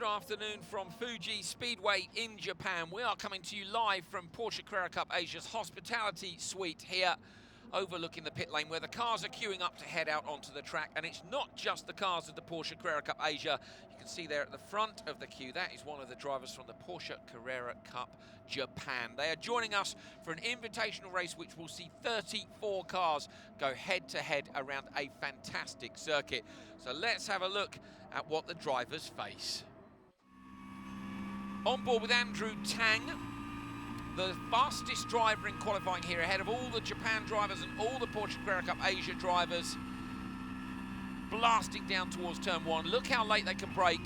afternoon from Fuji Speedway in Japan. We are coming to you live from Porsche Carrera Cup Asia's hospitality suite here overlooking the pit lane where the cars are queuing up to head out onto the track. And it's not just the cars of the Porsche Carrera Cup Asia. You can see there at the front of the queue, that is one of the drivers from the Porsche Carrera Cup Japan. They are joining us for an invitational race which will see 34 cars go head-to-head around a fantastic circuit. So let's have a look at what the drivers face. On board with Andrew Tang, the fastest driver in qualifying here, ahead of all the Japan drivers and all the Porsche Carrera Cup Asia drivers, blasting down towards turn one. Look how late they can brake,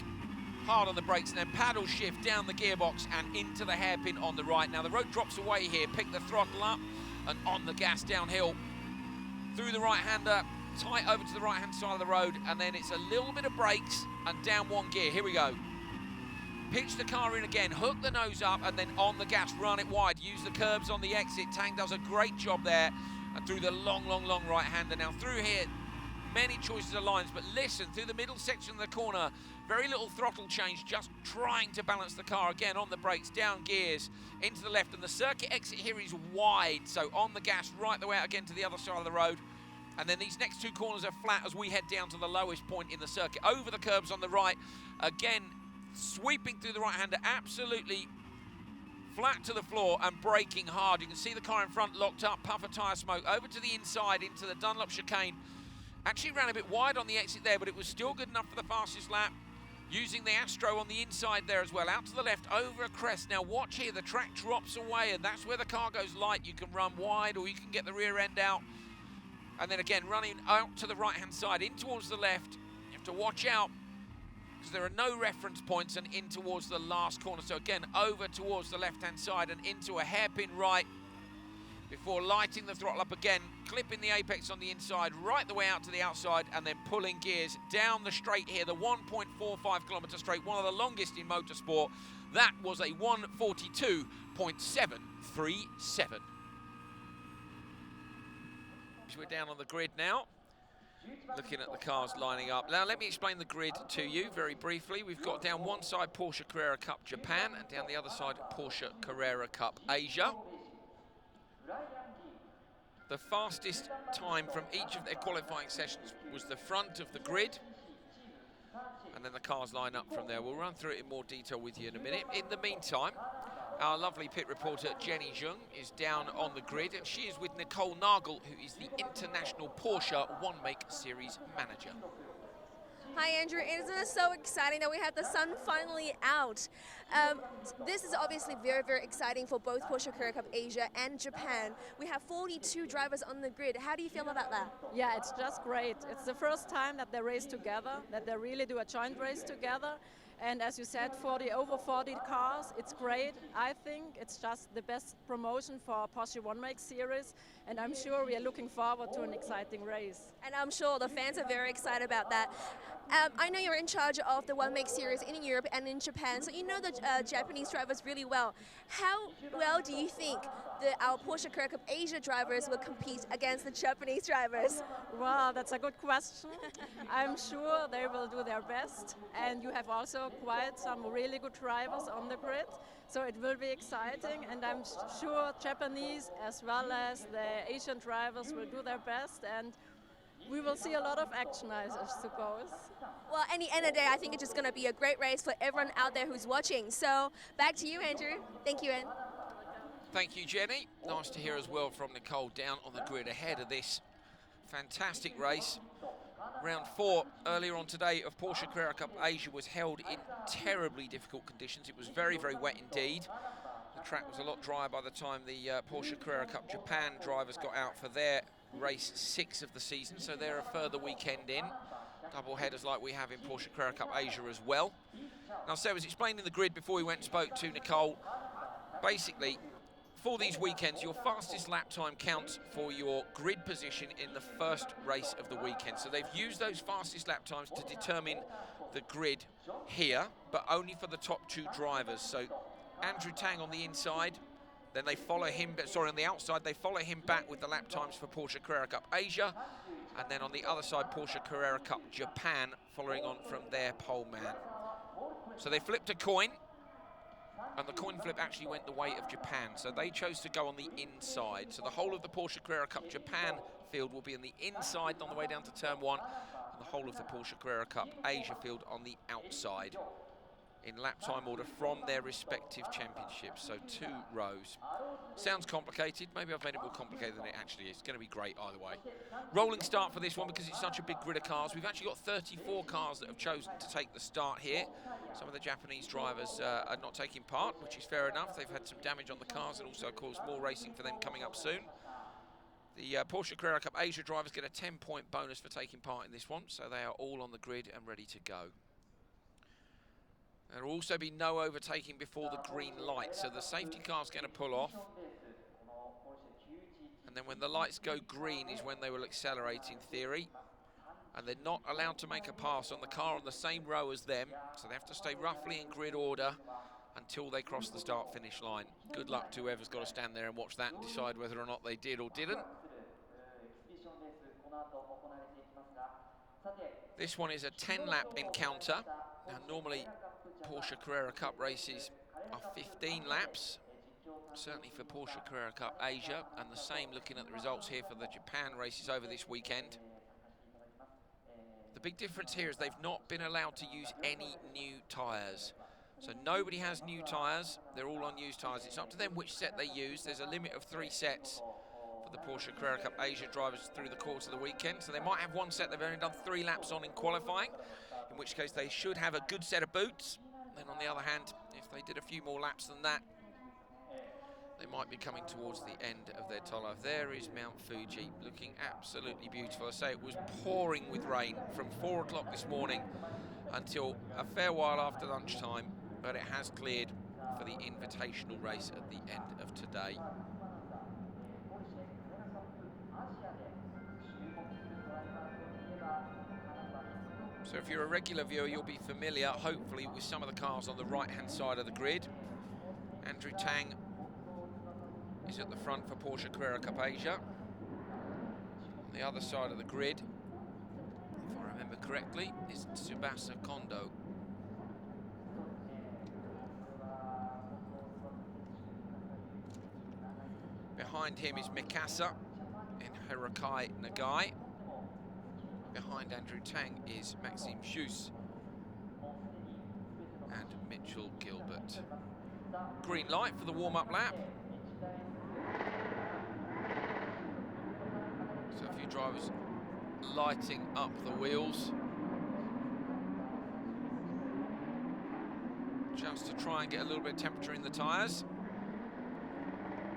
hard on the brakes, and then paddle shift down the gearbox and into the hairpin on the right. Now the road drops away here, pick the throttle up and on the gas downhill, through the right-hander, tight over to the right-hand side of the road, and then it's a little bit of brakes and down one gear. Here we go. Pitch the car in again, hook the nose up, and then on the gas, run it wide. Use the curbs on the exit. Tang does a great job there, and through the long right-hander. Now through here, many choices of lines, but listen, through the middle section of the corner, very little throttle change, just trying to balance the car. Again, on the brakes, down gears, into the left, and the circuit exit here is wide, so on the gas, right the way out again to the other side of the road. And then these next two corners are flat as we head down to the lowest point in the circuit. Over the curbs on the right, again, sweeping through the right-hander, absolutely flat to the floor and braking hard. You can see the car in front locked up, puff of tyre smoke, over to the inside into the Dunlop chicane. Actually ran a bit wide on the exit there, but it was still good enough for the fastest lap. Using the Astro on the inside there as well, out to the left, over a crest. Now watch here, the track drops away, and that's where the car goes light. You can run wide or you can get the rear end out. And then again, running out to the right-hand side, in towards the left. You have to watch out, because there are no reference points, and in towards the last corner. So again, over towards the left-hand side and into a hairpin right before lighting the throttle up again, clipping the apex on the inside, right the way out to the outside, and then pulling gears down the straight here, the 1.45 kilometre straight, one of the longest in motorsport. That was a 1:42.737. We're down on the grid now, looking at the cars lining up. Now let me explain the grid to you very briefly. We've got down one side Porsche Carrera Cup Japan and down the other side Porsche Carrera Cup Asia. The fastest time from each of their qualifying sessions was the front of the grid, and then the cars line up from there. We'll run through it in more detail with you in a minute. In the meantime, our lovely pit reporter Jenny Jung is down on the grid, and she is with Nicole Nagel, who is the International Porsche One Make Series manager. Hi Andrew, isn't it so exciting that we have the sun finally out? This is obviously very, very exciting for both Porsche Carrera Cup Asia and Japan. We have 42 drivers on the grid. How do you feel about that? Yeah, it's just great. It's the first time that they race together, that they really do a joint race together. And as you said, over 40 cars, it's great. I think it's just the best promotion for Porsche One Make Series, and I'm sure we are looking forward to an exciting race. And I'm sure the fans are very excited about that. I know you're in charge of the One Make Series in Europe and in Japan, so you know the Japanese drivers really well. How well do you think our Porsche Carrera Cup Asia drivers will compete against the Japanese drivers? Well, that's a good question. I'm sure they will do their best, and you have also quite some really good drivers on the grid, so it will be exciting, and I'm sure Japanese as well as the Asian drivers will do their best, and we will see a lot of action, I suppose. Well, at the end of the day, I think it's just going to be a great race for everyone out there who's watching. So back to you, Andrew. Thank you, Anne. Thank you, Jenny. Nice to hear as well from Nicole down on the grid ahead of this fantastic race. Round 4 earlier on today of Porsche Carrera Cup Asia was held in terribly difficult conditions. It was very, very wet indeed. The track was a lot drier by the time the Porsche Carrera Cup Japan drivers got out for their race 6 of the season, so they're a further weekend in. Double headers like we have in Porsche Carrera Cup Asia as well. Now, so as explained in the grid before we went and spoke to Nicole, basically, for these weekends, your fastest lap time counts for your grid position in the first race of the weekend. So they've used those fastest lap times to determine the grid here, but only for the top 2 drivers. So Andrew Tang on the inside, then they follow him, on the outside, they follow him back with the lap times for Porsche Carrera Cup Asia, and then on the other side, Porsche Carrera Cup Japan, following on from their pole man. So they flipped a coin, and the coin flip actually went the way of Japan. So they chose to go on the inside. So the whole of the Porsche Carrera Cup Japan field will be on the inside on the way down to turn 1, and the whole of the Porsche Carrera Cup Asia field on the outside, in lap time order from their respective championships. So 2 rows. Sounds complicated. Maybe I've made it more complicated than it actually is. It's going to be great either way. Rolling start for this one because it's such a big grid of cars. We've actually got 34 cars that have chosen to take the start here. Some of the Japanese drivers are not taking part, which is fair enough. They've had some damage on the cars and also caused more racing for them coming up soon. The Porsche Carrera Cup Asia drivers get a 10-point bonus for taking part in this one, so they are all on the grid and ready to go. There will also be no overtaking before the green light, so the safety car's going to pull off. And then when the lights go green is when they will accelerate in theory. And they're not allowed to make a pass on the car on the same row as them, so they have to stay roughly in grid order until they cross the start-finish line. Good luck to whoever's got to stand there and watch that and decide whether or not they did or didn't. This one is a 10-lap encounter. Now, normally Porsche Carrera Cup races are 15 laps, certainly for Porsche Carrera Cup Asia, and the same looking at the results here for the Japan races over this weekend. The big difference here is they've not been allowed to use any new tyres. So nobody has new tyres, they're all on used tyres. It's up to them which set they use. There's a limit of 3 sets for the Porsche Carrera Cup Asia drivers through the course of the weekend. So they might have 1 set they've only done 3 laps on in qualifying, in which case they should have a good set of boots. Then on the other hand, if they did a few more laps than that, they might be coming towards the end of their tour life. There is Mount Fuji, looking absolutely beautiful. I say it was pouring with rain from 4 o'clock this morning until a fair while after lunchtime, but it has cleared for the invitational race at the end of today. So if you're a regular viewer, you'll be familiar, hopefully, with some of the cars on the right-hand side of the grid. Andrew Tang is at the front for Porsche Carrera Cup Asia. On the other side of the grid, if I remember correctly, is Tsubasa Kondo. Behind him is Mikasa and Hirokai Nagai. Behind Andrew Tang is Maxime Schuss and Mitchell Gilbert. Green light for the warm-up lap. So a few drivers lighting up the wheels, just to try and get a little bit of temperature in the tyres.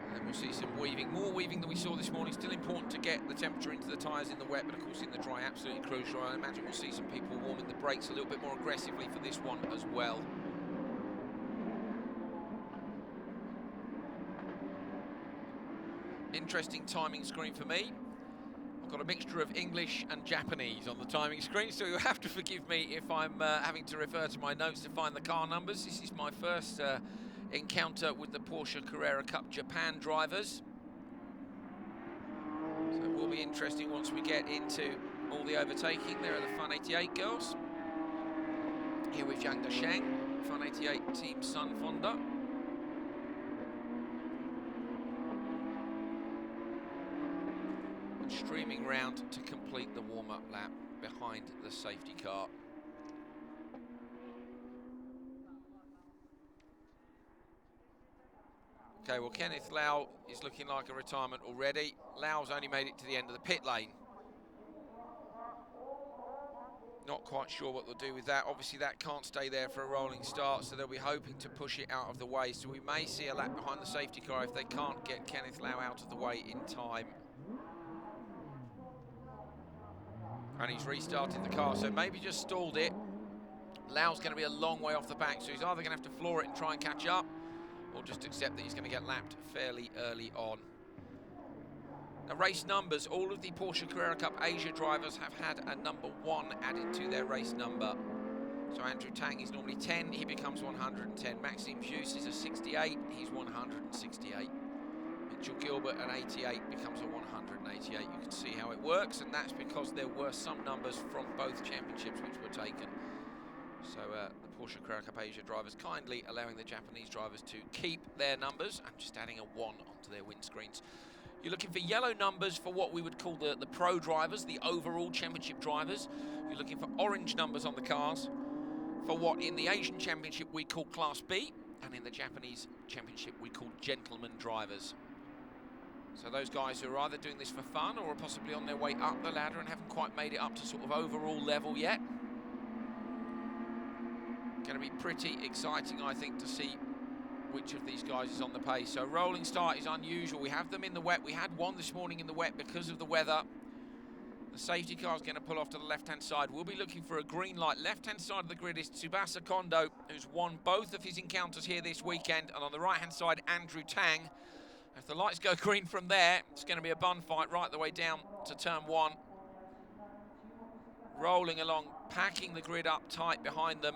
And then we'll see some weaving, more weaving than we saw this morning. Still important to get the temperature into the tyres in the wet, but of course in the dry, absolutely crucial. I imagine we'll see some people warming the brakes a little bit more aggressively for this one as well. Interesting timing screen for me. I've got a mixture of English and Japanese on the timing screen, so you'll have to forgive me if I'm having to refer to my notes to find the car numbers. This is my first encounter with the Porsche Carrera Cup Japan drivers. So it will be interesting once we get into all the overtaking. There are the Fun 88 girls. Here with Zhang Desheng, Fun 88 Team Sun Fonda. And streaming round to complete the warm-up lap behind the safety car. Okay, well, Kenneth Lau is looking like a retirement already. Lau's only made it to the end of the pit lane. Not quite sure what they'll do with that. Obviously, that can't stay there for a rolling start, so they'll be hoping to push it out of the way. So we may see a lap behind the safety car if they can't get Kenneth Lau out of the way in time. And he's restarted the car, so maybe just stalled it. Lau's going to be a long way off the back, so he's either going to have to floor it and try and catch up, or just accept that he's going to get lapped fairly early on. Now, race numbers. All of the Porsche Carrera Cup Asia drivers have had a number 1 added to their race number. So Andrew Tang is normally 10, he becomes 110. Maxime Schuss is a 68, he's 168. Mitchell Gilbert, an 88, becomes a 188. You can see how it works, and that's because there were some numbers from both championships which were taken. So the Porsche Carrera Cup Asia drivers kindly allowing the Japanese drivers to keep their numbers and just adding a 1 onto their windscreens. You're looking for yellow numbers for what we would call the pro drivers, the overall championship drivers. You're looking for orange numbers on the cars for what in the Asian Championship we call Class B, and in the Japanese Championship we call gentleman drivers. So those guys who are either doing this for fun or are possibly on their way up the ladder and haven't quite made it up to sort of overall level yet. Going to be pretty exciting, I think, to see which of these guys is on the pace. So rolling start is unusual. We have them in the wet. We had one this morning in the wet because of the weather. The safety car is going to pull off to the left-hand side. We'll be looking for a green light. Left-hand side of the grid is Tsubasa Kondo, who's won both of his encounters here this weekend. And on the right-hand side, Andrew Tang. If the lights go green from there, it's going to be a bun fight right the way down to turn 1. Rolling along, packing the grid up tight behind them.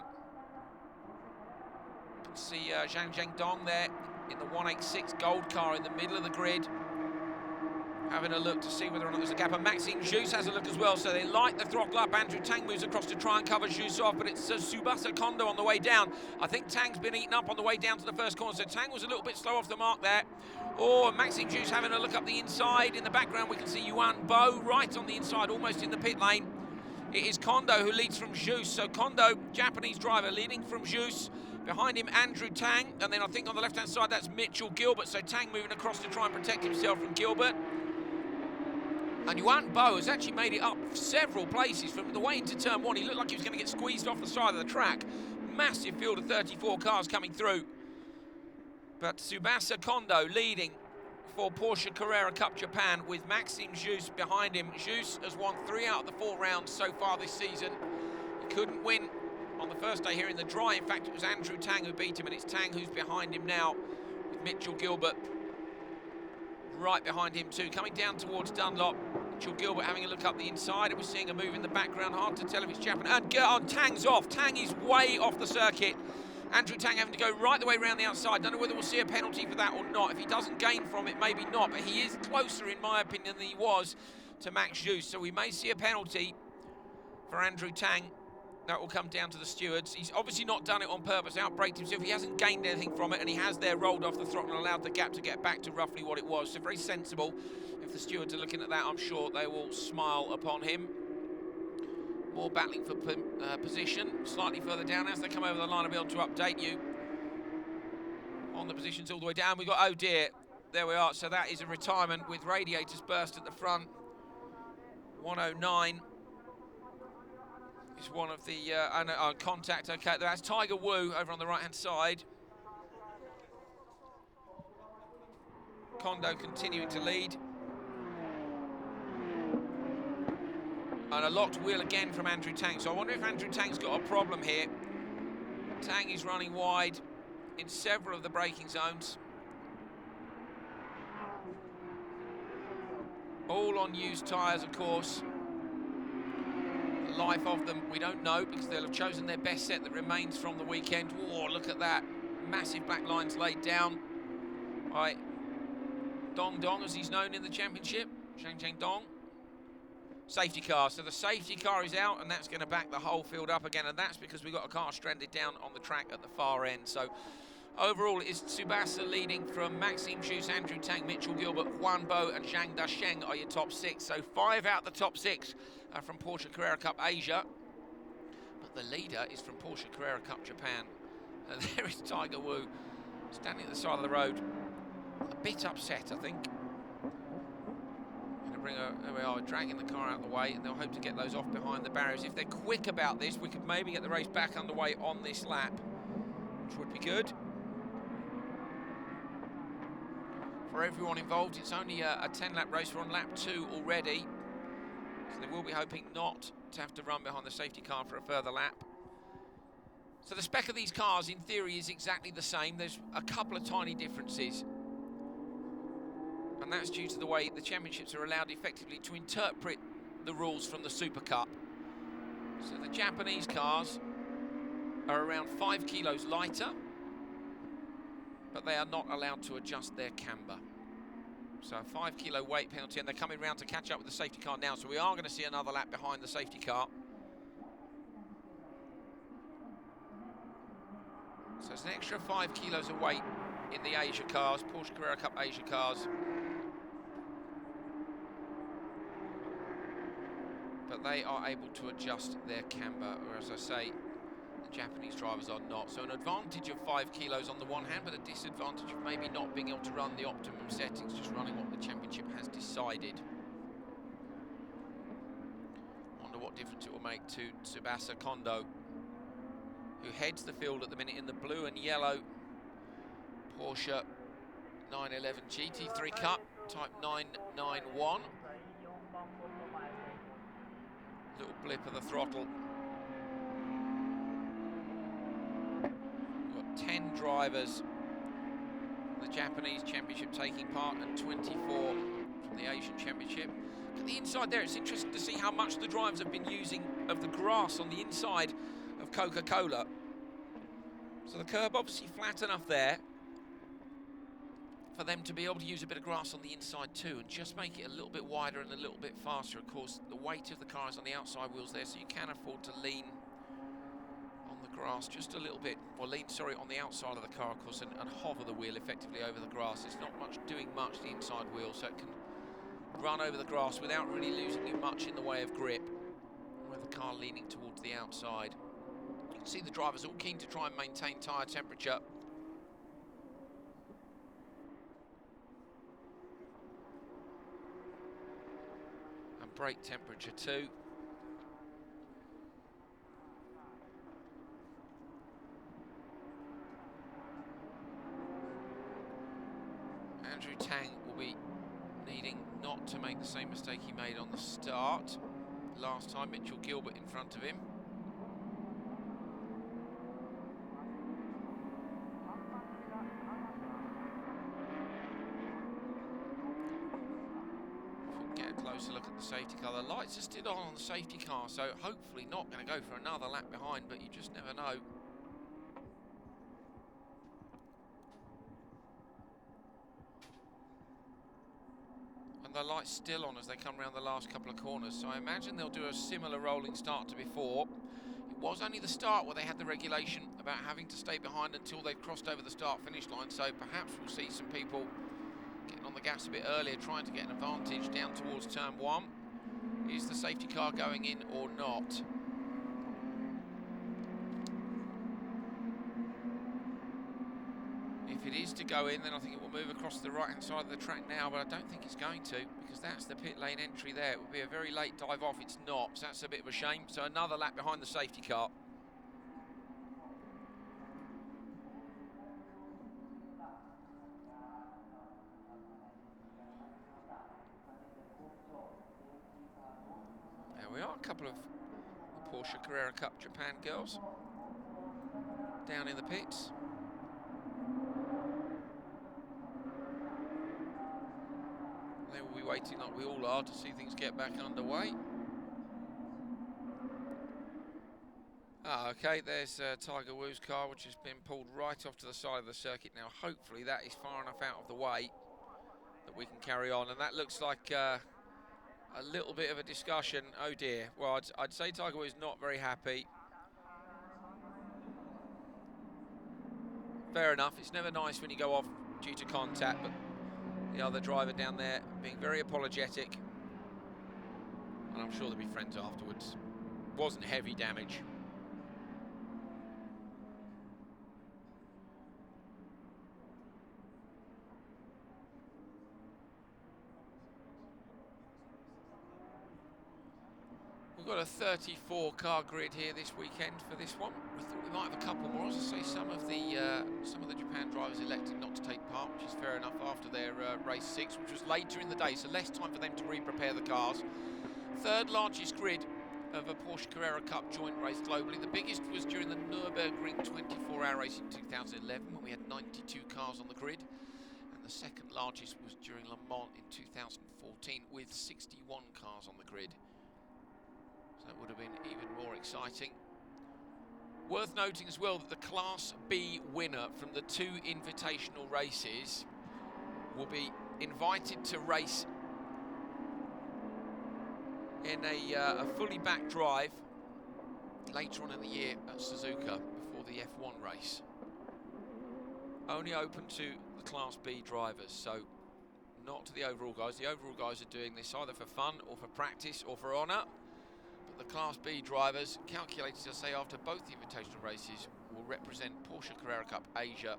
You can see Zhang Dong there in the 186 gold car in the middle of the grid, having a look to see whether or not there's a gap. And Maxime Jus has a look as well, so they light the throttle up. Andrew Tang moves across to try and cover Jus off, but it's Tsubasa Kondo on the way down. I think Tang's been eaten up on the way down to the first corner, so Tang was a little bit slow off the mark there. Oh, Maxime Jus having a look up the inside. In the background, we can see Yuan Bo right on the inside, almost in the pit lane. It is Kondo who leads from Jus. So Kondo, Japanese driver, leading from Jus. Behind him, Andrew Tang. And then I think on the left-hand side, that's Mitchell Gilbert. So Tang moving across to try and protect himself from Gilbert. And Yuan Bo has actually made it up several places from the way into turn 1. He looked like he was going to get squeezed off the side of the track. Massive field of 34 cars coming through. But Tsubasa Kondo leading for Porsche Carrera Cup Japan with Maxime Jus behind him. Jus has won 3 out of the 4 rounds so far this season. He couldn't win on the first day here in the dry. In fact, it was Andrew Tang who beat him, and it's Tang who's behind him now with Mitchell Gilbert right behind him too. Coming down towards Dunlop, Mitchell Gilbert having a look up the inside, and we're seeing a move in the background. Hard to tell if it's Japan. And Tang's off. Tang is way off the circuit. Andrew Tang having to go right the way around the outside. Don't know whether we'll see a penalty for that or not. If he doesn't gain from it, maybe not. But he is closer, in my opinion, than he was to Max Jus. So we may see a penalty for Andrew Tang. That will come down to the stewards. He's obviously not done it on purpose, outbraked himself. He hasn't gained anything from it, and he has there rolled off the throttle and allowed the gap to get back to roughly what it was. So very sensible. If the stewards are looking at that, I'm sure they will smile upon him. More battling for position, slightly further down. As they come over the line, I'll be able to update you on the positions all the way down. We've got, oh dear, there we are. So that is a retirement with radiators burst at the front. 109 is one of the contact. Okay, that's Tiger Wu over on the right-hand side. Kondo continuing to lead. And a locked wheel again from Andrew Tang. So I wonder if Andrew Tang's got a problem here. Tang is running wide in several of the braking zones. All on used tyres, of course. The life of them, we don't know, because they'll have chosen their best set that remains from the weekend. Whoa, look at that. Massive black lines laid down by Dong Dong, as he's known in the championship. Zhang Dong. Safety car, so the safety car is out, and that's going to back the whole field up again, and that's because we've got a car stranded down on the track at the far end. So overall it's Tsubasa leading from Maxime Jus, Andrew Tang, Mitchell Gilbert, Huan Bo and Zhang Dasheng are your top 6. So 5 out of the top 6 are from Porsche Carrera Cup Asia, but the leader is from Porsche Carrera Cup Japan. And there is Tiger Wu standing at the side of the road, a bit upset, I think. There we are, dragging the car out of the way, and they'll hope to get those off behind the barriers. If they're quick about this, we could maybe get the race back underway on this lap, which would be good. For everyone involved, it's only a 10-lap race. We're on lap 2 already, so they will be hoping not to have to run behind the safety car for a further lap. So the spec of these cars, in theory, is exactly the same. There's a couple of tiny differences. And that's due to the way the championships are allowed effectively to interpret the rules from the Super Cup. So the Japanese cars are around 5 kilos lighter, but they are not allowed to adjust their camber. So a 5 kilo weight penalty, and they're coming round to catch up with the safety car now. So we are going to see another lap behind the safety car. So it's an extra 5 kilos of weight in the Asia cars, Porsche Carrera Cup Asia cars. But they are able to adjust their camber, whereas I say the Japanese drivers are not. So an advantage of 5 kilos on the one hand, but a disadvantage of maybe not being able to run the optimum settings, just running what the championship has decided. Wonder what difference it will make to Tsubasa Kondo, who heads the field at the minute in the blue and yellow Porsche 911 GT3 Cup Type 991. Little blip of the throttle. We've got 10 drivers from the Japanese Championship taking part and 24 from the Asian Championship. Look at the inside there, it's interesting to see how much the drivers have been using of the grass on the inside of Coca-Cola. So the curb obviously flat enough there for them to be able to use a bit of grass on the inside too and just make it a little bit wider and a little bit faster. Of course, the weight of the car is on the outside wheels there, so you can afford to lean on the grass just a little bit, or lean, sorry, on the outside of the car, of course, and hover the wheel effectively over the grass. It's not doing much, the inside wheel, so it can run over the grass without really losing much in the way of grip, with the car leaning towards the outside. You can see the drivers all keen to try and maintain tyre temperature. And brake temperature too. Andrew Tang will be needing not to make the same mistake he made on the start last time. Mitchell Gilbert in front of him. Get a closer look at the safety car. The lights are still on the safety car, so hopefully not going to go for another lap behind, but you just never know. The lights still on as they come around the last couple of corners, so I imagine they'll do a similar rolling start to before. It was only the start where they had the regulation about having to stay behind until they've crossed over the start-finish line, so perhaps we'll see some people getting on the gas a bit earlier, trying to get an advantage down towards turn one. Is the safety car going in or not? If it is to go in, then I think it will move across the right-hand side of the track now, but I don't think it's going to, because that's the pit lane entry there. It would be a very late dive off. It's not, so that's a bit of a shame. So another lap behind the safety car. There we are, a couple of the Porsche Carrera Cup Japan girls down in the pits. They will be waiting, like we all are, to see things get back underway. Okay, there's Tiger Woo's car, which has been pulled right off to the side of the circuit. Now, hopefully that is far enough out of the way that we can carry on. And that looks like a little bit of a discussion. Oh dear. Well, I'd say Tiger Woo's not very happy. Fair enough. It's never nice when you go off due to contact, but the other driver down there being very apologetic, and I'm sure they'll be friends afterwards. Wasn't heavy damage. We've got a 34 car grid here this weekend for this one. We thought we might have a couple more. As I say, some of the Japan drivers elected not to take part, which is fair enough after their race 6, which was later in the day, so less time for them to re-prepare the cars. Third largest grid of a Porsche Carrera Cup joint race globally. The biggest was during the Nürburgring 24-hour race in 2011, when we had 92 cars on the grid. And the second largest was during Le Mans in 2014, with 61 cars on the grid. So that would have been even more exciting. Worth noting as well that the Class B winner from the 2 invitational races will be invited to race in a fully back drive later on in the year at Suzuka before the F1 race. only open to the Class B drivers, so not to the overall guys. The overall guys are doing this either for fun or for practice or for honour. But the Class B drivers, calculated to say after both the invitational races, will represent Porsche Carrera Cup Asia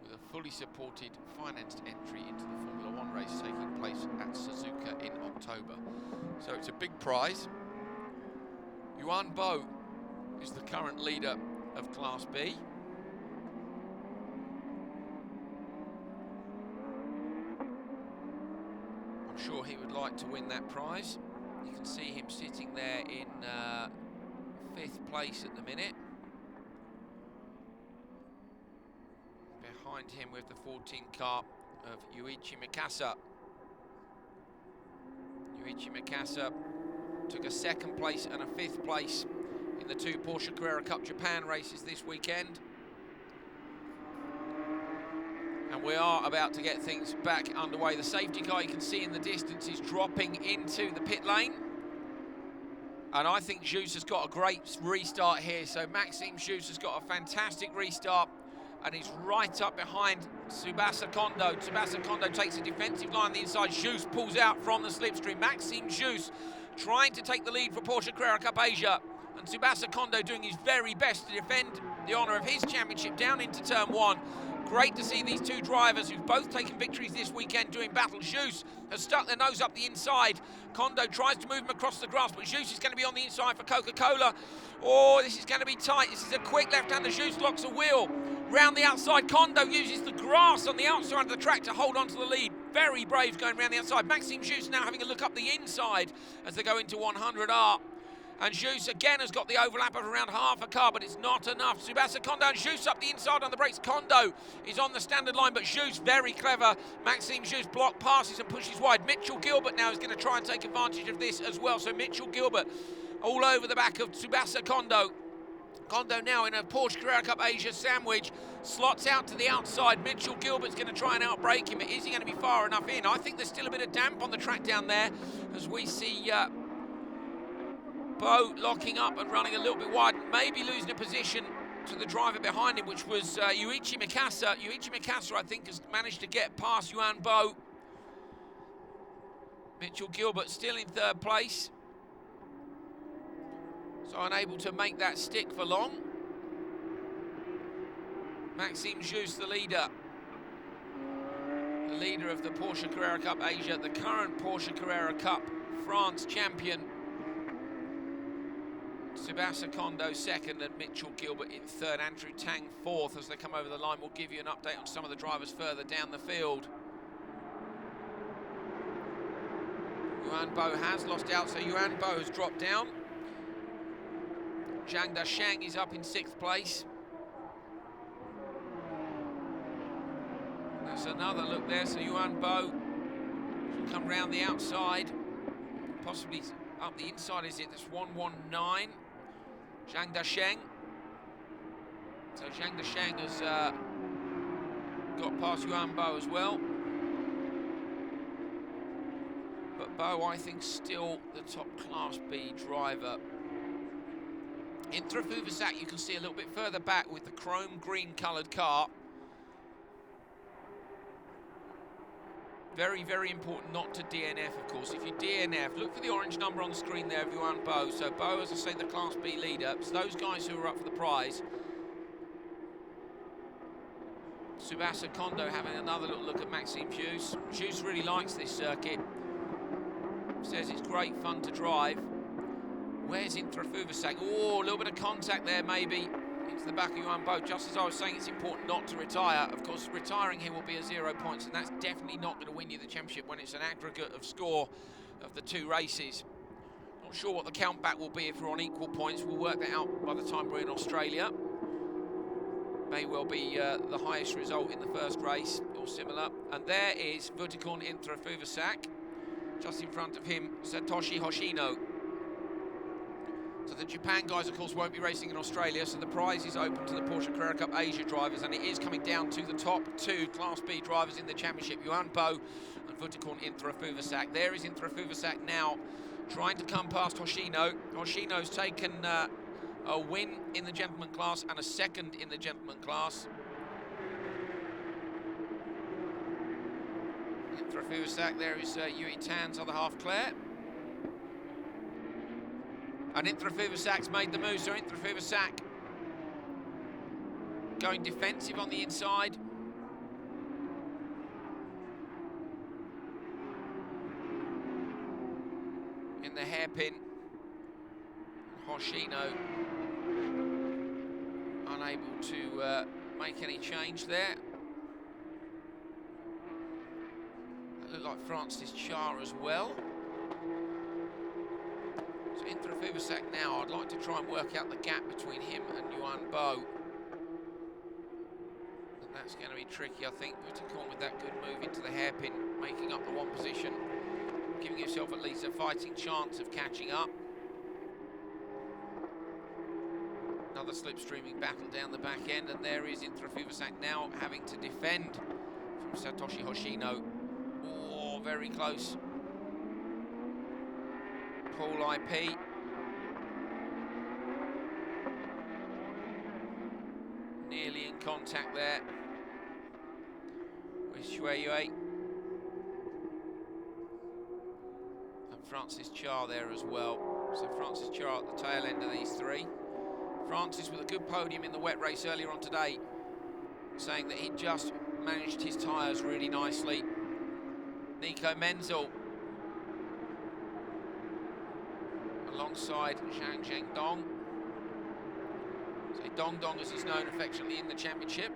with a fully supported, financed entry into the Formula 1 race taking place at Suzuka in October. So it's a big prize. Yuan Bo is the current leader of Class B. I'm sure he would like to win that prize. You can see him sitting there in 5th place at the minute. Behind him with the 14 car of Yuichi Mikasa. Yuichi Mikasa took a 2nd place and a 5th place in the 2 Porsche Carrera Cup Japan races this weekend. And we are about to get things back underway. The safety car you can see in the distance is dropping into the pit lane. And I think Jus has got a great restart here. So Maxime Jus has got a fantastic restart and he's right up behind Tsubasa Kondo. Tsubasa Kondo takes a defensive line on the inside. Jus pulls out from the slipstream. Maxime Jus trying to take the lead for Porsche Carrera Cup Asia. And Tsubasa Kondo doing his very best to defend the honour of his championship down into turn 1. Great to see these 2 drivers who've both taken victories this weekend doing battle. Jus has stuck their nose up the inside. Kondo tries to move him across the grass, but Jus is going to be on the inside for Coca-Cola. Oh, this is going to be tight. This is a quick left-hander. Jus locks a wheel. Round the outside, Kondo uses the grass on the outside of the track to hold on to the lead. Very brave going round the outside. Maxime Jus now having a look up the inside as they go into 100R. And Jus again has got the overlap of around half a car, but it's not enough. Tsubasa Kondo and Jus up the inside on the brakes. Kondo is on the standard line, but Jus very clever. Maxime Jus block passes and pushes wide. Mitchell Gilbert now is going to try and take advantage of this as well. So Mitchell Gilbert all over the back of Tsubasa Kondo. Kondo now in a Porsche Carrera Cup Asia sandwich, slots out to the outside. Mitchell Gilbert's going to try and outbrake him, but is he going to be far enough in? I think there's still a bit of damp on the track down there as we see Bo locking up and running a little bit wide, maybe losing a position to the driver behind him, which was Yuichi Mikasa. Yuichi Mikasa, I think, has managed to get past Yuan Bo. Mitchell Gilbert still in 3rd place. So unable to make that stick for long. Maxime Jus, the leader. The leader of the Porsche Carrera Cup Asia, the current Porsche Carrera Cup France champion. Tsubasa Kondo 2nd and Mitchell Gilbert in 3rd. Andrew Tang 4th as they come over the line. We'll give you an update on some of the drivers further down the field. Yuan Bo has lost out, so Yuan Bo has dropped down. Zhang Dasheng is up in 6th place. That's another look there, so Yuan Bo should come round the outside, possibly up the inside, is it? That's 119. Zhang Dasheng. So Zhang Dasheng has got past Yuan Bo as well. But Bo, I think, still the top Class B driver. Intra Fuvasak, you can see a little bit further back with the chrome green coloured car. Very, very important not to DNF, of course. If you DNF, look for the orange number on the screen there of Yuan Bo. So Bo, as I say, the Class B leader. It's those guys who are up for the prize. Tsubasa Kondo having another little look at Maxime Jus. Jus really likes this circuit. Says it's great fun to drive. Where's Intra Fuvasak? Oh, a little bit of contact there, maybe. Into the back of Yuan Bo. Just as I was saying, it's important not to retire. Of course, retiring here will be a 0 points, and that's definitely not going to win you the championship when it's an aggregate of score of the 2 races. Not sure what the count back will be if we're on equal points. We'll work that out by the time we're in Australia. May well be the highest result in the first race, or similar. And there is Vutikon Intra Fuvasak. Just in front of him, Satoshi Hoshino. So the Japan guys, of course, won't be racing in Australia, so the prize is open to the Porsche Carrera Cup Asia drivers, and it is coming down to the top 2 Class B drivers in the championship, Yuan Bo and Vutikon Intra Fuvasak. There is Intra Fuvasak now, trying to come past Hoshino. Hoshino's taken a win in the gentleman class and a 2nd in the gentleman class. Intrafuvasak, there is Yui Tan's other half, Claire. And Intrafuvasak's made the move, so Intrafuvasak going defensive on the inside. In the hairpin, Hoshino unable to make any change there. That looked like Francis Char as well. So Intrafuvasak now, I'd like to try and work out the gap between him and Yuan Bo. And that's going to be tricky, I think. Wittekon with that good move into the hairpin, making up the one position, giving yourself at least a fighting chance of catching up. Another slipstreaming battle down the back end, and there is Intrafuvasak now having to defend from Satoshi Hoshino. Oh, very close. Paul IP. Nearly in contact there with Shui Yue. And Francis Char there as well. So Francis Char at the tail end of these three. Francis with a good podium in the wet race earlier on today, saying that he just managed his tyres really nicely. Nico Menzel alongside Zhang Zhengdong. So Dong, as he's known affectionately in the championship.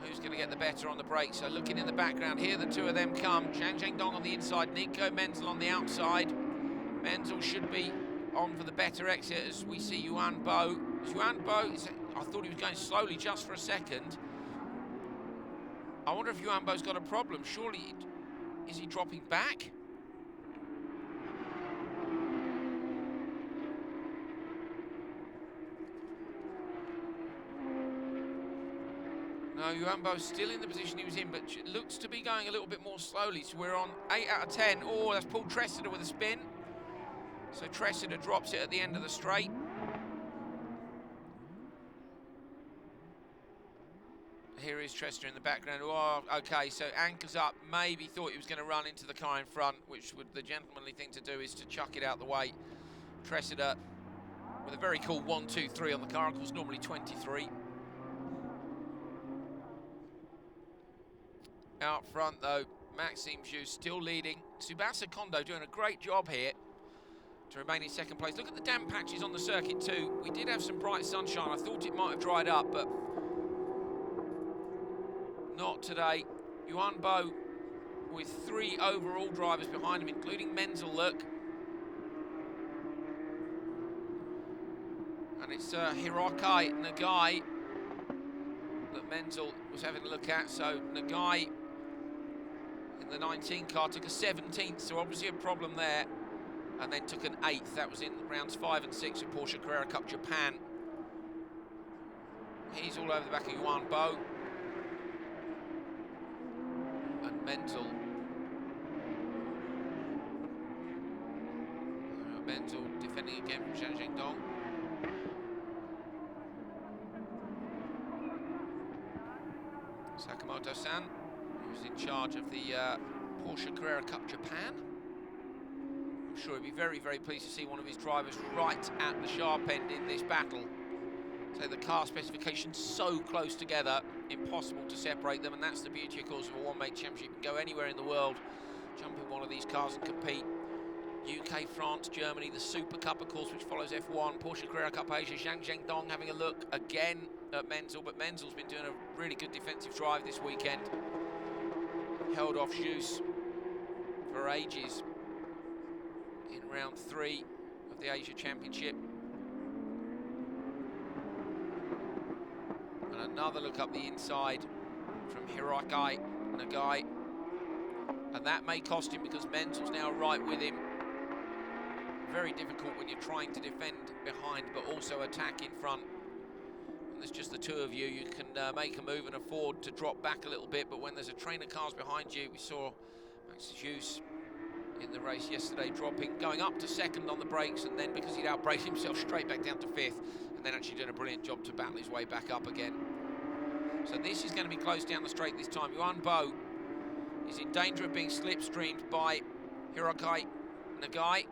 Who's going to get the better on the brakes? So looking in the background here, the two of them come. Zhang Zhengdong on the inside, Nico Menzel on the outside. Menzel should be on for the better exit as we see Yuan Bo. Yuan Bo, I thought he was going slowly just for a second. I wonder if Yuan Bo's got a problem. Surely, is he dropping back? No, Yuan Bo's still in the position he was in, but it looks to be going a little bit more slowly. So we're on 8 out of 10. Oh, that's Paul Tressida with a spin. So Tressida drops it at the end of the straight. Here is Tressida in the background. Oh, okay, so anchors up. Maybe thought he was going to run into the car in front, which would the gentlemanly thing to do is to chuck it out the way. Tressida with a very cool 1-2-3 on the car, of course, normally 23. Out front, though, Maxime Zhu still leading. Tsubasa Kondo doing a great job here to remain in second place. Look at the damp patches on the circuit too. We did have some bright sunshine. I thought it might have dried up, but not today. Yuan Bo with 3 overall drivers behind him, including Menzel, look. And it's Hiroki Nagai that Menzel was having a look at. So Nagai in the 19 car took a 17th, so obviously a problem there. And then took an 8th. That was in rounds 5 and 6 of Porsche Carrera Cup Japan. He's all over the back of Yuan Bo. And Menzel. Menzel defending again from Zhang Zhengdong. Sakamoto-san, who's in charge of the Porsche Carrera Cup Japan. I'm sure he'd be very, very pleased to see one of his drivers right at the sharp end in this battle. So the car specifications so close together, impossible to separate them, and that's the beauty, of course, of a one-make championship. You can go anywhere in the world, jump in one of these cars and compete. UK, France, Germany, the Super Cup, of course, which follows F1, Porsche Carrera Cup Asia. Zhang Zhengdong having a look again at Menzel, but Menzel's been doing a really good defensive drive this weekend. Held off Jus for ages in round 3 of the Asia Championship. And another look up the inside from Hiroki Nagai. And that may cost him because Menzel's now right with him. Very difficult when you're trying to defend behind but also attack in front. When there's just the two of you, you can make a move and afford to drop back a little bit, but when there's a train of cars behind you, we saw Max Jus in the race yesterday going up to second on the brakes, and then because he'd outbraked himself straight back down to 5th, and then actually doing a brilliant job to battle his way back up again. So this is going to be close down the straight this time. Yuan Bo is in danger of being slipstreamed by Hiroki Nagai.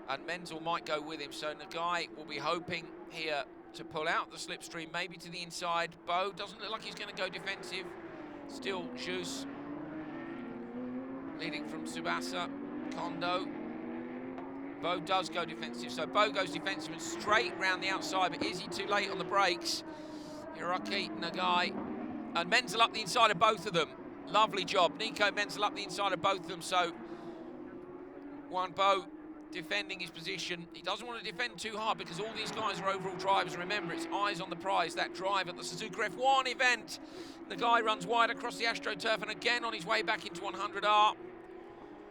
And Menzel might go with him, so Nagai will be hoping here to pull out the slipstream, maybe to the inside. Bo doesn't look like he's going to go defensive. Still Jus leading from Tsubasa Kondo. Bo does go defensive, so Bo goes defensive and straight round the outside, but is he too late on the brakes? Hiroki Nagai and Menzel up the inside of both of them. Lovely job. Nico Menzel up the inside of both of them, so Juan Bo defending his position. He doesn't want to defend too hard because all these guys are overall drivers. Remember, it's eyes on the prize, that drive at the Suzuka F1 event. The guy runs wide across the AstroTurf and again on his way back into 100R.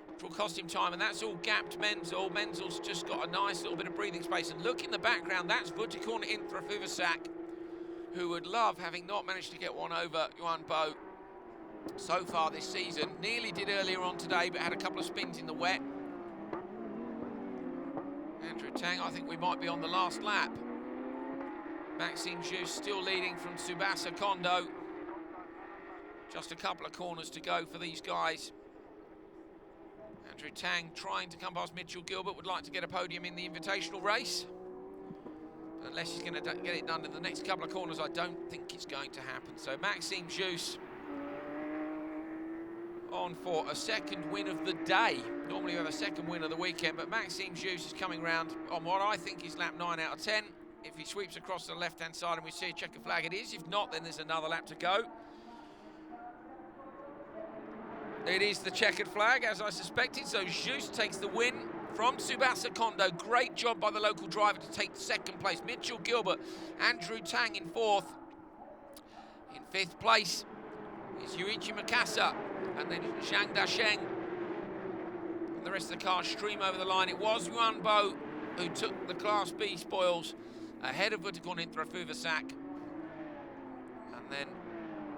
Which will cost him time, and that's all gapped Menzel. Menzel's just got a nice little bit of breathing space. And look in the background, that's Vutikon Inthra-Fuvasak, who would love having not managed to get one over Juan Bo so far this season. Nearly did earlier on today, but had a couple of spins in the wet. Andrew Tang, I think we might be on the last lap. Maxime Jus still leading from Tsubasa Kondo. Just a couple of corners to go for these guys. Andrew Tang trying to come past Mitchell Gilbert, would like to get a podium in the invitational race. But unless he's going to get it done in the next couple of corners, I don't think it's going to happen. So Maxime Jus on for a second win of the day. Normally we have a second win of the weekend, but Maxime Jus is coming round on what I think is lap 9 out of 10. If he sweeps across the left-hand side and we see a checker flag, it is. If not, then there's another lap to go. It is the checkered flag, as I suspected, so Jus takes the win from Tsubasa Kondo. Great job by the local driver to take second place. Mitchell Gilbert, Andrew Tang in fourth. In fifth place is Yuichi Mikasa, and then Zhang Dasheng. And the rest of the cars stream over the line. It was Yuan Bo who took the Class B spoils ahead of Vutikon Inthra-Fuvasak. And then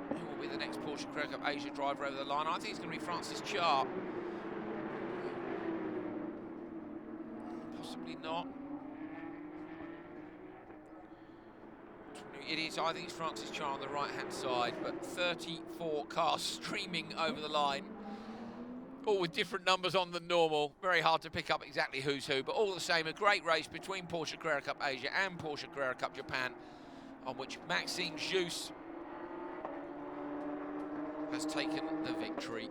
who will be the next Porsche Carrera Cup Asia driver over the line? I think it's going to be Francis Char. Possibly not. It is, I think it's Francis Char on the right-hand side, but 34 cars streaming over the line, all with different numbers on than normal. Very hard to pick up exactly who's who, but all the same, a great race between Porsche Carrera Cup Asia and Porsche Carrera Cup Japan, on which Maxime Jus has taken the victory.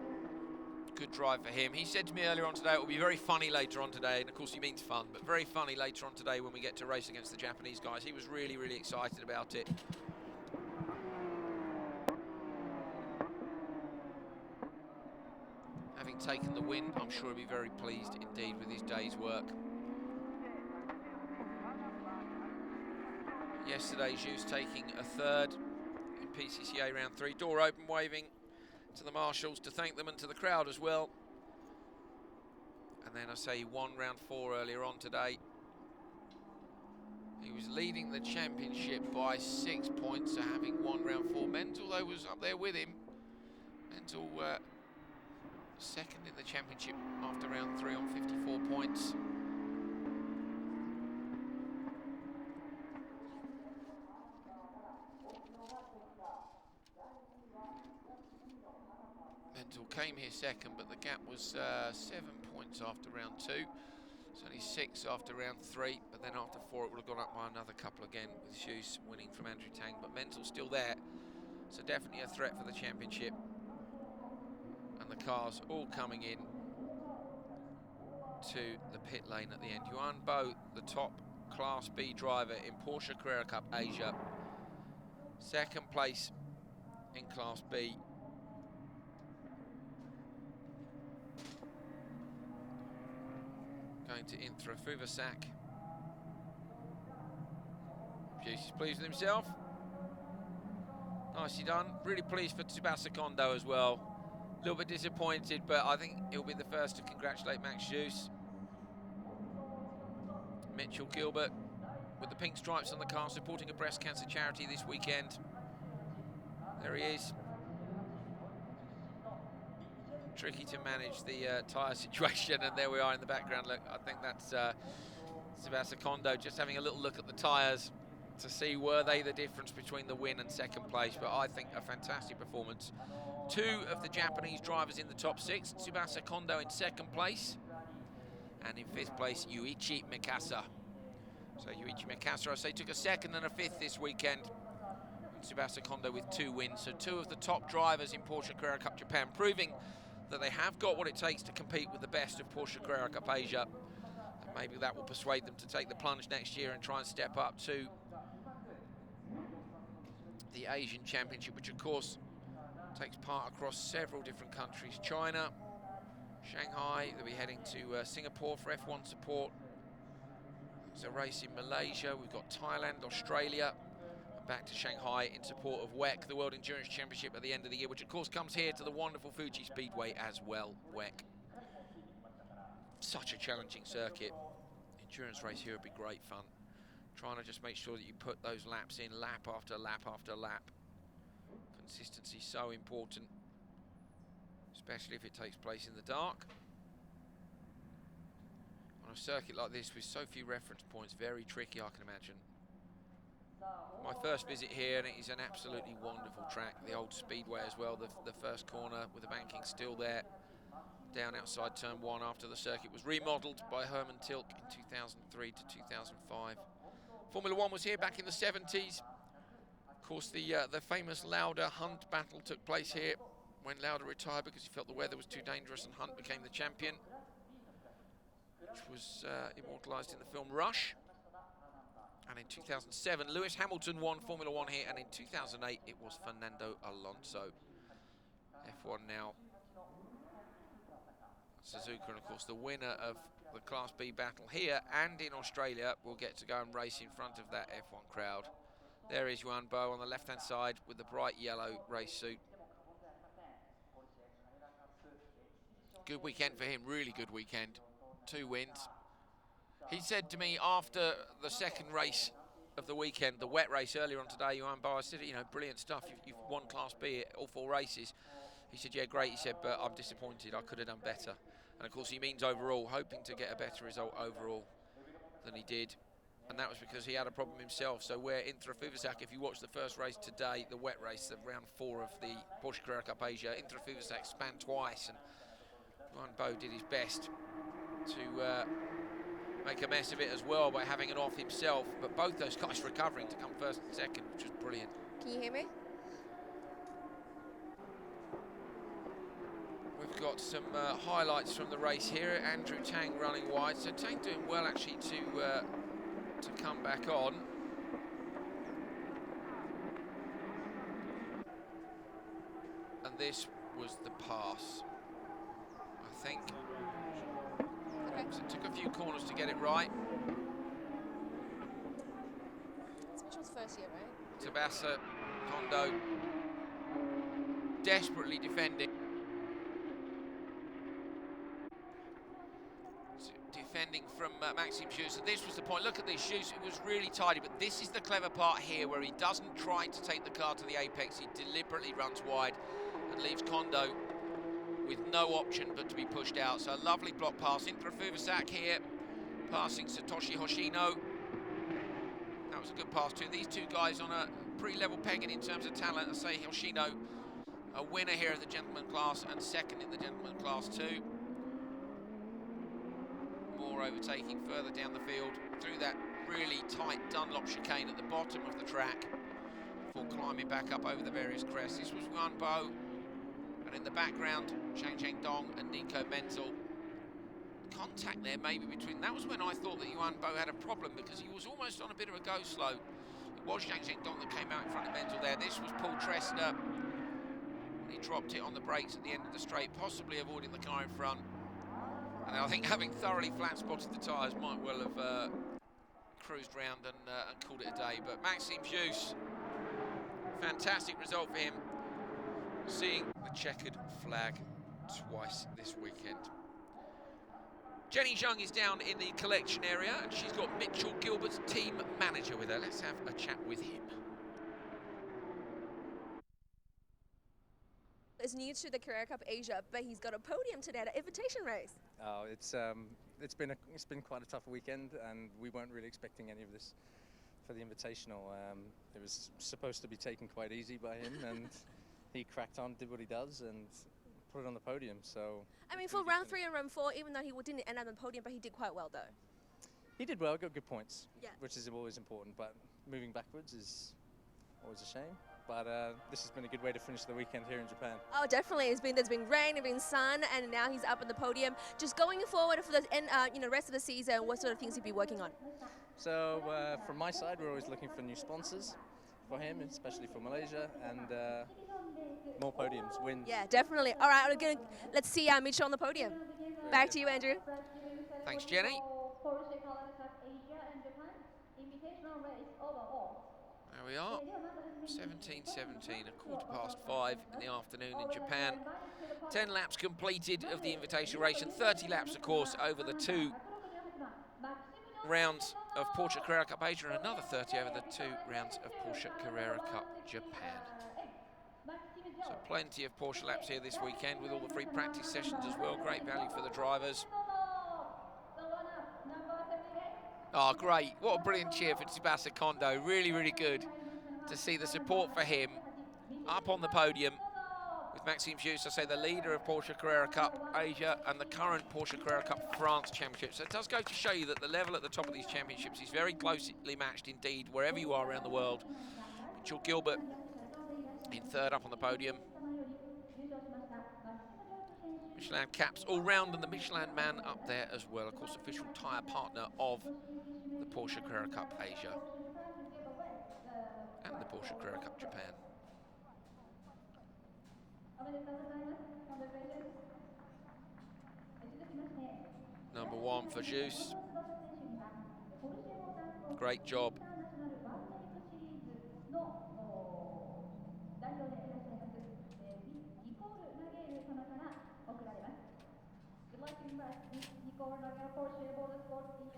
Good drive for him. He said to me earlier on today it will be very funny later on today, and of course he means fun, but very funny later on today when we get to race against the Japanese guys. He was really, really excited about it. Having taken the win, I'm sure he'll be very pleased indeed with his day's work. Yesterday, Jus taking a third in PCCA round 3. Door open, waving to the marshals to thank them and to the crowd as well. And then I say he won round 4 earlier on today. He was leading the championship by 6 points, so having won round 4. Menzel, though, was up there with him. Menzel second in the championship after round 3 on 54 points. Menzel came here second, but the gap was 7 points after round 2. It's only 6 after round 3, but then after 4 it would have gone up by another couple again, with Jus winning from Andrew Tang, but Menzel's still there, so definitely a threat for the championship. And the cars all coming in to the pit lane at the end. Yuan Bo, the top Class B driver in Porsche Carrera Cup Asia, second place in Class B. Going to Inthra-Fuvasak. Jus is pleased with himself. Nicely done. Really pleased for Tsubasa Kondo as well. A little bit disappointed, but I think he'll be the first to congratulate Max Jus. Mitchell Gilbert with the pink stripes on the car, supporting a breast cancer charity this weekend. There he is. Tricky to manage the tyre situation, and there we are in the background. Look, I think that's Tsubasa Kondo just having a little look at the tyres to see were they the difference between the win and second place, but I think a fantastic performance. Two of the Japanese drivers in the top 6, Tsubasa Kondo in second place, and in 5th place, Yuichi Mikasa. So Yuichi Mikasa, I say, took a 2nd and a 5th this weekend. Tsubasa Kondo with 2 wins, so 2 of the top drivers in Porsche Carrera Cup Japan, proving that they have got what it takes to compete with the best of Porsche Carrera Cup Asia. And maybe that will persuade them to take the plunge next year and try and step up to the Asian Championship, which of course takes part across several different countries. China, Shanghai, they'll be heading to Singapore for F1 support. There's a race in Malaysia, we've got Thailand, Australia, and back to Shanghai in support of WEC, the World Endurance Championship at the end of the year, which of course comes here to the wonderful Fuji Speedway as well, WEC. Such a challenging circuit. Endurance race here would be great fun. Trying to just make sure that you put those laps in, lap after lap after lap. Consistency so important, especially if it takes place in the dark. On a circuit like this with so few reference points, very tricky, I can imagine. My first visit here, and it is an absolutely wonderful track. The old speedway as well, the first corner with the banking still there. Down outside turn 1 after the circuit was remodeled by Herman Tilke in 2003 to 2005. Formula 1 was here back in the 70s. Of course, the famous Lauda-Hunt battle took place here when Lauda retired because he felt the weather was too dangerous, and Hunt became the champion, which was immortalised in the film Rush. And in 2007, Lewis Hamilton won Formula 1 here, and in 2008, it was Fernando Alonso. F1 now. Suzuka, and of course, the winner of the Class B battle here and in Australia will get to go and race in front of that F1 crowd. There is Yuan Bo on the left-hand side with the bright yellow race suit. Good weekend for him, really good weekend. 2 wins. He said to me after the second race of the weekend, the wet race earlier on today, Yuan Bo, I said, you know, brilliant stuff. You've won Class B at all 4 races. He said, yeah, great. He said, but I'm disappointed. I could have done better. And of course, he means overall, hoping to get a better result overall than he did. And that was because he had a problem himself. So where Intra Fuvasak, if you watch the first race today, the wet race, the round 4 of the Porsche Carrera Cup Asia, Intra Fuvasak span twice, and Yuan Bo did his best to make a mess of it as well by having an off himself. But both those guys recovering to come first and second, which was brilliant. Can you hear me? We've got some highlights from the race here. Andrew Tang running wide, so Tang doing well actually to come back on. And this was the pass, I think. Okay. So it took a few corners to get it right. It's Mitchell's first year, right? Tsubasa Kondo desperately defending. Defending from Maxime Jus, and this was the point. Look at this, Jus, it was really tidy, but this is the clever part here where he doesn't try to take the car to the apex, he deliberately runs wide and leaves Kondo with no option but to be pushed out. So a lovely block pass in for Fuvasak here, passing Satoshi Hoshino. That was a good pass too. These two guys on a pretty level pegging in terms of talent. I say Hoshino, a winner here in the gentleman class and second in the gentleman class too. More overtaking further down the field through that really tight Dunlop chicane at the bottom of the track before climbing back up over the various crests. This was Yuan Bo, and in the background, Zhang Zhengdong and Nico Menzel. Contact there maybe between, that was when I thought that Yuan Bo had a problem because he was almost on a bit of a go slow. It was Zhang Zhengdong that came out in front of Menzel there. This was Paul Trester. He dropped it on the brakes at the end of the straight, possibly avoiding the car in front. And I think having thoroughly flat spotted the tyres might well have cruised round and called it a day. But Maxime Jus, fantastic result for him, seeing the checkered flag twice this weekend. Jenny Zhang is down in the collection area, and she's got Mitchell Gilbert's team manager with her. Let's have a chat with him. Is new to the Carrera Cup Asia, but he's got a podium today at an invitation race. Oh, it's been quite a tough weekend, and we weren't really expecting any of this for the Invitational. It was supposed to be taken quite easy by him, and he cracked on, did what he does, and put it on the podium. So I mean, for round 3 and round 4, even though he didn't end up on the podium, but he did quite well, though. he did well, got good points, Yeah. which is always important. But moving backwards is always a shame. But this has been a good way to finish the weekend here in Japan. Oh, definitely. There's been rain, there's been sun, and now he's up on the podium. Just going forward for the rest of the season, what sort of things he'll be working on? So from my side, we're always looking for new sponsors for him, especially for Malaysia, and more podiums, wins. Yeah, definitely. All right, let's see Mitchell on the podium. Back to you, Andrew. Thanks, Jenny. There we are, 17:17, a 5:15 in the afternoon in Japan. 10 laps completed of the Invitational race, and 30 laps, of course, over the 2 rounds of Porsche Carrera Cup Asia, and another 30 over the 2 rounds of Porsche Carrera Cup Japan. So plenty of Porsche laps here this weekend with all the free practice sessions as well. Great value for the drivers. Oh, great. What a brilliant cheer for Tsubasa Kondo. Really, really good to see the support for him up on the podium with Maxime Gius, I say, the leader of Porsche Carrera Cup Asia and the current Porsche Carrera Cup France Championship. So it does go to show you that the level at the top of these championships is very closely matched indeed, wherever you are around the world. Mitchell Gilbert in third up on the podium. Michelin caps all round, and the Michelin man up there as well. Of course, official tyre partner of the Porsche Carrera Cup Asia and the Porsche Carrera Cup Japan. Number 1 for Gius. Great job.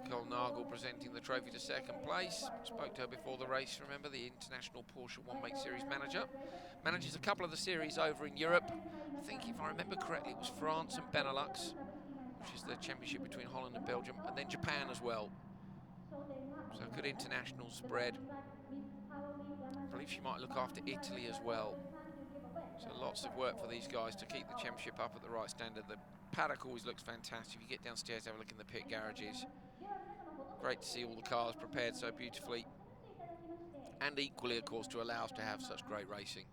Nicole Nagel presenting the trophy to second place. Spoke to her before the race, remember, the International Porsche One Make Series manager. Manages a couple of the series over in Europe. I think, if I remember correctly, it was France and Benelux, which is the championship between Holland and Belgium, and then Japan as well. So good international spread. I believe she might look after Italy as well. So lots of work for these guys to keep the championship up at the right standard. The paddock always looks fantastic. If you get downstairs, have a look in the pit garages. Great to see all the cars prepared so beautifully. And equally, of course, to allow us to have such great racing.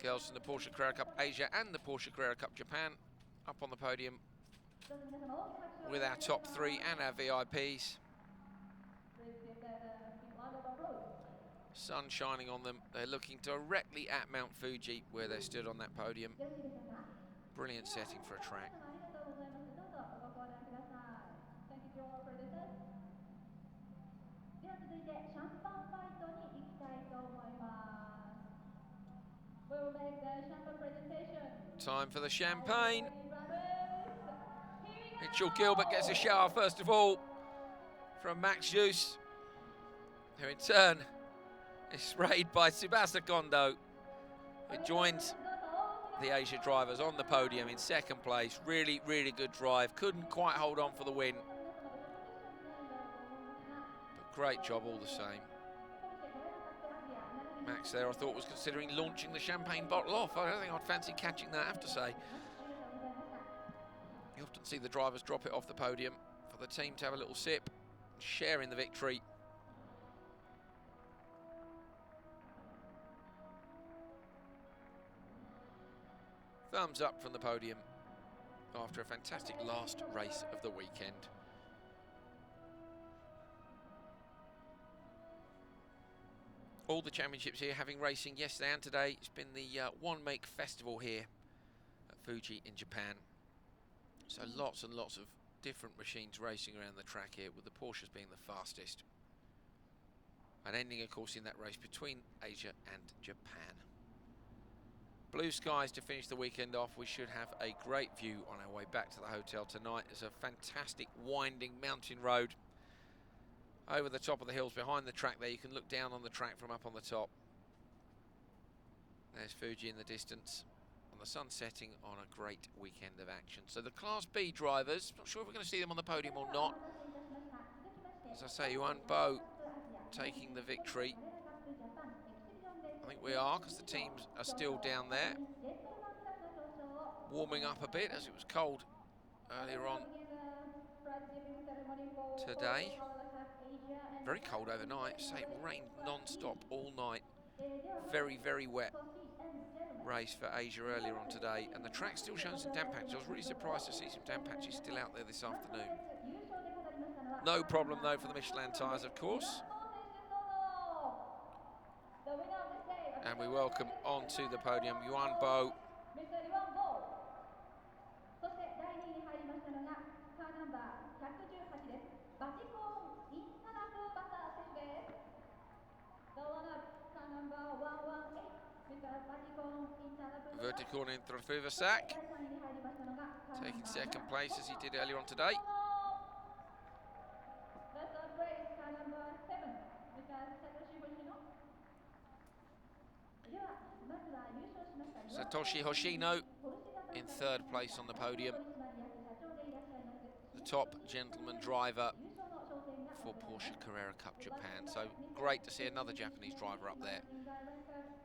Girls in the Porsche Carrera Cup Asia and the Porsche Carrera Cup Japan up on the podium with our top 3 and our VIPs. Sun shining on them. They're looking directly at Mount Fuji where they stood on that podium. Brilliant setting for a track. Time for the champagne. Mitchell Gilbert gets a shower first of all from Max Gius, who in turn is sprayed by Tsubasa Kondo, who joins the Asia drivers on the podium in second place. Really, really good drive. Couldn't quite hold on for the win, but great job all the same. Max there, I thought, was considering launching the champagne bottle off. I don't think I'd fancy catching that, I have to say. You often see the drivers drop it off the podium for the team to have a little sip, sharing the victory. Thumbs up from the podium after a fantastic last race of the weekend. All the championships here having racing yesterday and today. It's been the One Make Festival here at Fuji in Japan. So lots and lots of different machines racing around the track here, with the Porsches being the fastest. And ending, of course, in that race between Asia and Japan. Blue skies to finish the weekend off. We should have a great view on our way back to the hotel tonight. There's a fantastic winding mountain road over the top of the hills behind the track there. You can look down on the track from up on the top. There's Fuji in the distance. and the sun setting on a great weekend of action. So the Class B drivers, not sure if we're going to see them on the podium or not. As I say, Yuan Bo taking the victory. I think we are, because the teams are still down there, warming up a bit as it was cold earlier on today. Very cold overnight. Say it rained non-stop all night. Very, very wet race for Asia earlier on today, and the track still showing some damp patches. I was really surprised to see some damp patches still out there this afternoon. No problem though for the Michelin tyres, of course. And we welcome onto the podium Yuan Bo. Vertical in Trofuvacak, taking second place as he did earlier on today. Satoshi Hoshino in third place on the podium, the top gentleman driver for Porsche Carrera Cup Japan. So great to see another Japanese driver up there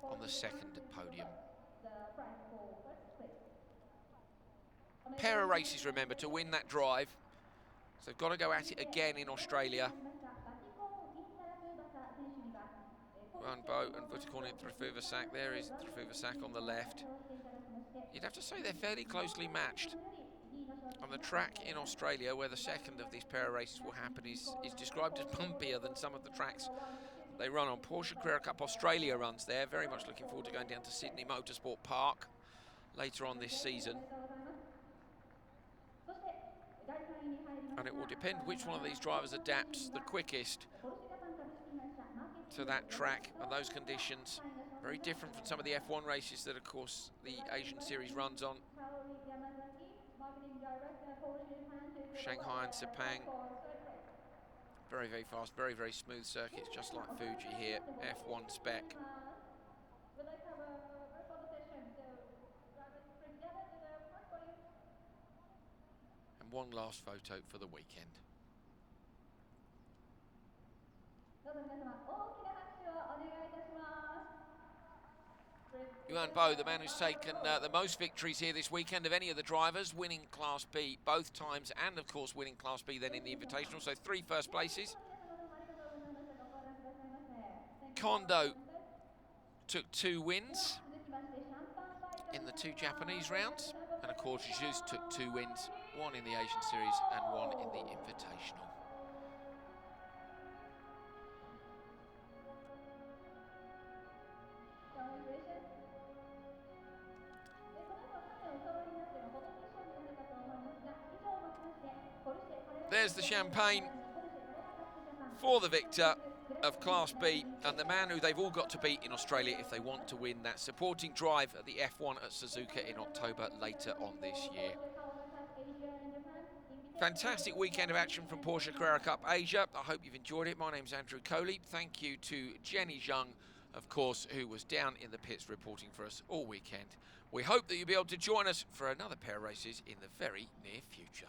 on the second podium. Pair of races, remember, to win that drive. So they've got to go at it again in Australia. Yuan Bo and Vutikorn in Trofuvacak. There is Trofuvacak on the left. You'd have to say they're fairly closely matched. And the track in Australia, where the second of these pair of races will happen, is described as bumpier than some of the tracks they run on. Porsche Carrera Cup Australia runs there. Very much looking forward to going down to Sydney Motorsport Park later on this season. And it will depend which one of these drivers adapts the quickest to that track and those conditions. Very different from some of the F1 races that, of course, the Asian Series runs on. Shanghai and Sepang. Very, very fast, very, very smooth circuits, just like Fuji here, F1 spec. And one last photo for the weekend. Yuan Bo, the man who's taken the most victories here this weekend of any of the drivers, winning Class B both times and, of course, winning Class B then in the Invitational. So 3 first places. Kondo took 2 wins in the 2 Japanese rounds. And, of course, Jesus took 2 wins, 1 in the Asian Series and 1 in the Invitational. There's the champagne for the victor of Class B and the man who they've all got to beat in Australia if they want to win that supporting drive at the F1 at Suzuka in October later on this year. Fantastic weekend of action from Porsche Carrera Cup Asia. I hope you've enjoyed it. My name's Andrew Coley. Thank you to Jenny Zhang, of course, who was down in the pits reporting for us all weekend. We hope that you'll be able to join us for another pair of races in the very near future.